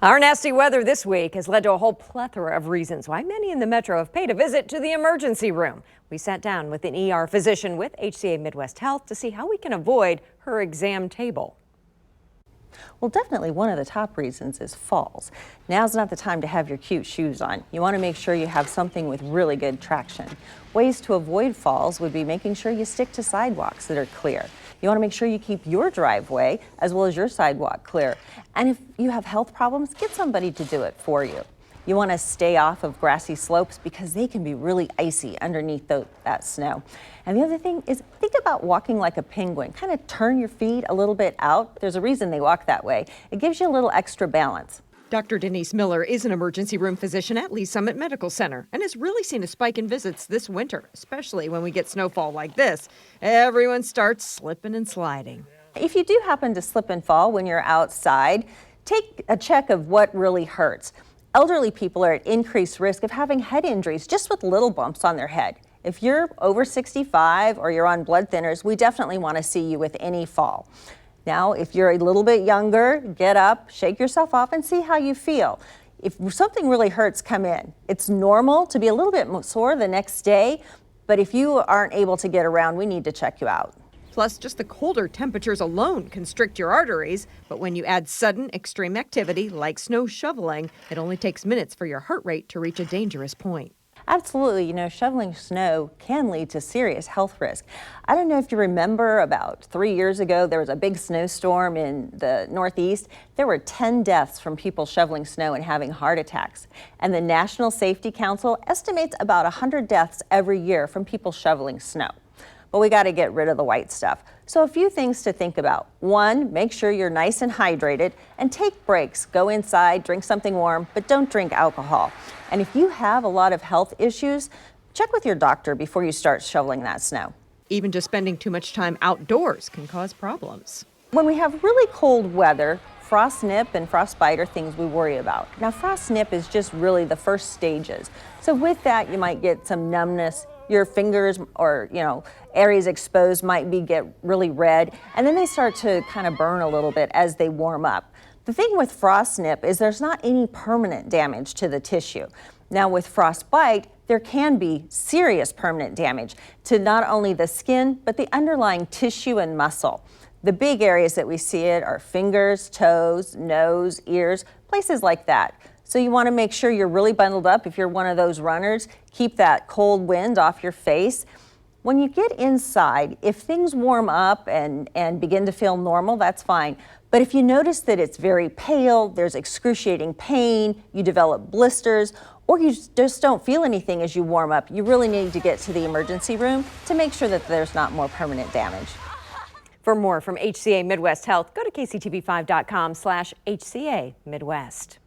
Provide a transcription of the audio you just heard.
Our nasty weather this week has led to a whole plethora of reasons why many in the metro have paid a visit to the emergency room. We sat down with an ER physician with HCA Midwest Health to see how we can avoid her exam table. Well, definitely one of the top reasons is falls. Now's not the time to have your cute shoes on. You want to make sure you have something with really good traction. Ways to avoid falls would be making sure you stick to sidewalks that are clear. You want to make sure you keep your driveway as well as your sidewalk clear. And if you have health problems, get somebody to do it for you. You want to stay off of grassy slopes because they can be really icy underneath that snow. And the other thing is think about walking like a penguin. Kind of turn your feet a little bit out. There's a reason they walk that way. It gives you a little extra balance. Dr. Denise Miller is an emergency room physician at Lee Summit Medical Center and has really seen a spike in visits this winter, especially when we get snowfall like this. Everyone starts slipping and sliding. If you do happen to slip and fall when you're outside, take a check of what really hurts. Elderly people are at increased risk of having head injuries just with little bumps on their head. If you're over 65 or you're on blood thinners, we definitely want to see you with any fall. Now, if you're a little bit younger, get up, shake yourself off and see how you feel. If something really hurts, come in. It's normal to be a little bit sore the next day, but if you aren't able to get around, we need to check you out. Plus, just the colder temperatures alone constrict your arteries. But when you add sudden extreme activity like snow shoveling, it only takes minutes for your heart rate to reach a dangerous point. Absolutely. You know, shoveling snow can lead to serious health risk. I don't know if you remember about 3 years ago, there was a big snowstorm in the Northeast. There were 10 deaths from people shoveling snow and having heart attacks. And the National Safety Council estimates about 100 deaths every year from people shoveling snow. But we got to get rid of the white stuff. So a few things to think about. One, make sure you're nice and hydrated and take breaks. Go inside, drink something warm, but don't drink alcohol. And if you have a lot of health issues, check with your doctor before you start shoveling that snow. Even just spending too much time outdoors can cause problems. When we have really cold weather, frost nip and frostbite are things we worry about. Now, frost nip is just really the first stages. So with that, you might get some numbness. Your fingers or, areas exposed might get really red, and then they start to kind of burn a little bit as they warm up. The thing with frost nip is there's not any permanent damage to the tissue. Now with frostbite, there can be serious permanent damage to not only the skin, but the underlying tissue and muscle. The big areas that we see it are fingers, toes, nose, ears, places like that. So you want to make sure you're really bundled up. If you're one of those runners, keep that cold wind off your face. When you get inside, if things warm up and begin to feel normal, that's fine. But if you notice that it's very pale, there's excruciating pain, you develop blisters, or you just don't feel anything as you warm up, you really need to get to the emergency room to make sure that there's not more permanent damage. For more from HCA Midwest Health, go to kctv5.com/HCA Midwest.